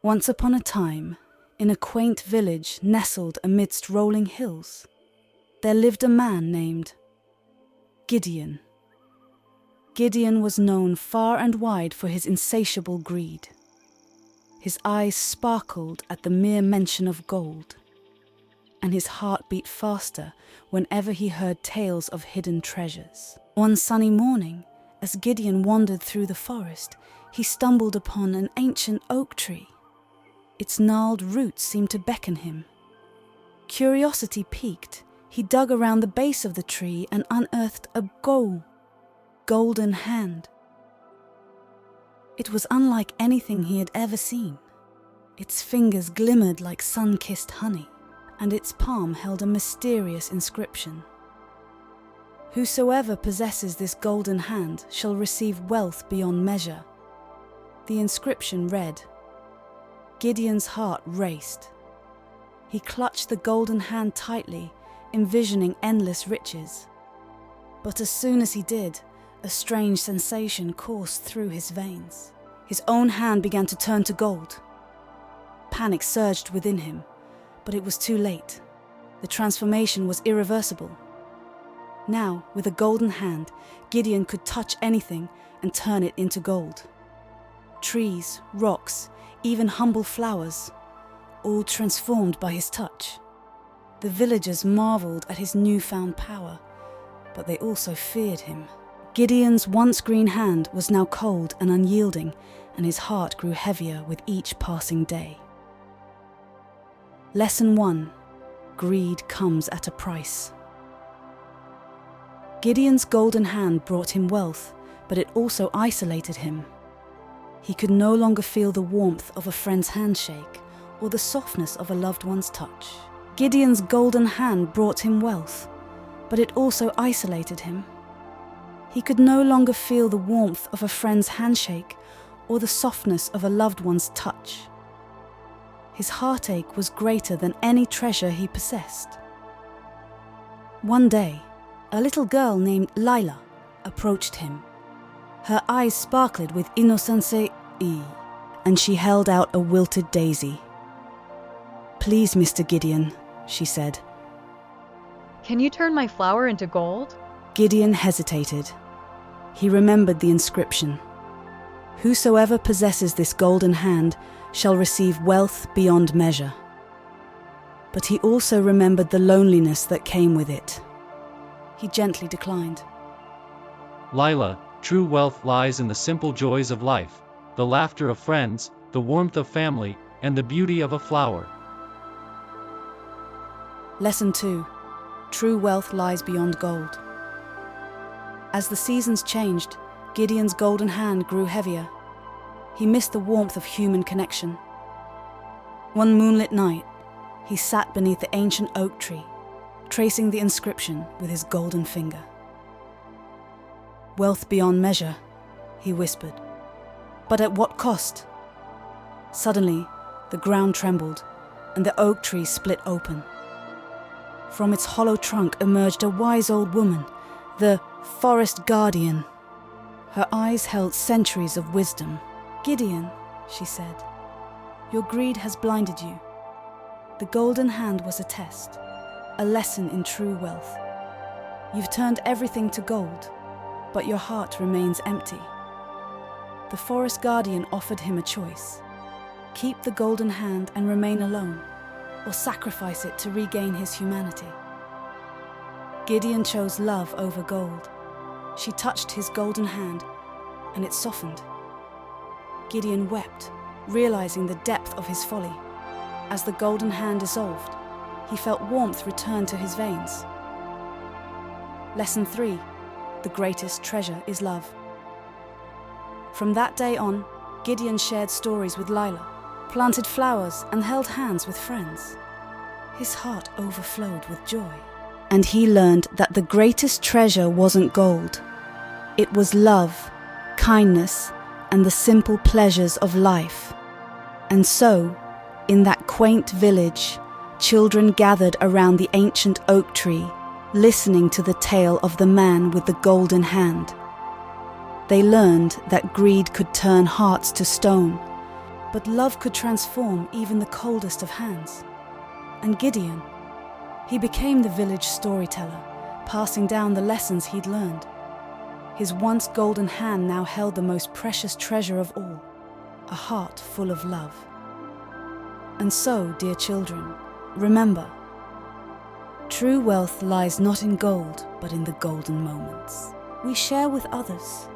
Once upon a time, in a quaint village nestled amidst rolling hills, there lived a man named Gideon. Gideon was known far and wide for his insatiable greed. His eyes sparkled at the mere mention of gold, and his heart beat faster whenever he heard tales of hidden treasures. One sunny morning, as Gideon wandered through the forest, he stumbled upon an ancient oak tree. Its gnarled roots seemed to beckon him. Curiosity piqued, he dug around the base of the tree and unearthed a golden hand. It was unlike anything he had ever seen. Its fingers glimmered like sun-kissed honey, and its palm held a mysterious inscription. Whosoever possesses this golden hand shall receive wealth beyond measure. The inscription read. Gideon's heart raced. He clutched the golden hand tightly, envisioning endless riches. But as soon as he did, a strange sensation coursed through his veins. His own hand began to turn to gold. Panic surged within him, but it was too late. The transformation was irreversible. Now, with a golden hand, Gideon could touch anything and turn it into gold. Trees, rocks, even humble flowers, all transformed by his touch. The villagers marveled at his newfound power, but they also feared him. Gideon's once green hand was now cold and unyielding, and his heart grew heavier with each passing day. Lesson 1. Greed comes at a price. Gideon's golden hand brought him wealth, but it also isolated him. He could no longer feel the warmth of a friend's handshake or the softness of a loved one's touch. Gideon's golden hand brought him wealth, but it also isolated him. He could no longer feel the warmth of a friend's handshake or the softness of a loved one's touch. His heartache was greater than any treasure he possessed. One day, a little girl named Lila approached him. Her eyes sparkled with innocence, and she held out a wilted daisy. "Please, Mr. Gideon," she said. "Can you turn my flower into gold?" Gideon hesitated. He remembered the inscription. Whosoever possesses this golden hand shall receive wealth beyond measure. But he also remembered the loneliness that came with it. He gently declined. Lila, true wealth lies in the simple joys of life, the laughter of friends, the warmth of family, and the beauty of a flower. Lesson 2. True wealth lies beyond gold. As the seasons changed, Gideon's golden hand grew heavier. He missed the warmth of human connection. One moonlit night, he sat beneath the ancient oak tree, tracing the inscription with his golden finger. "Wealth beyond measure," he whispered. "But at what cost?" Suddenly, the ground trembled, and the oak tree split open. From its hollow trunk emerged a wise old woman, the forest guardian. Her eyes held centuries of wisdom. "Gideon," she said, "your greed has blinded you. The golden hand was a test, a lesson in true wealth. You've turned everything to gold, but your heart remains empty." The forest guardian offered him a choice. Keep the golden hand and remain alone, or sacrifice it to regain his humanity. Gideon chose love over gold. She touched his golden hand, and it softened. Gideon wept, realizing the depth of his folly. As the golden hand dissolved, he felt warmth return to his veins. Lesson 3. The greatest treasure is love. From that day on, Gideon shared stories with Lila, planted flowers, and held hands with friends. His heart overflowed with joy. And he learned that the greatest treasure wasn't gold. It was love, kindness, and the simple pleasures of life. And so, in that quaint village, children gathered around the ancient oak tree, listening to the tale of the man with the golden hand. They learned that greed could turn hearts to stone, But love could transform even the coldest of hands. And Gideon, he became the village storyteller, passing down the lessons he'd learned. His once golden hand now held the most precious treasure of all, a heart full of love. And so, dear children, remember, true wealth lies not in gold, but in the golden moments we share with others.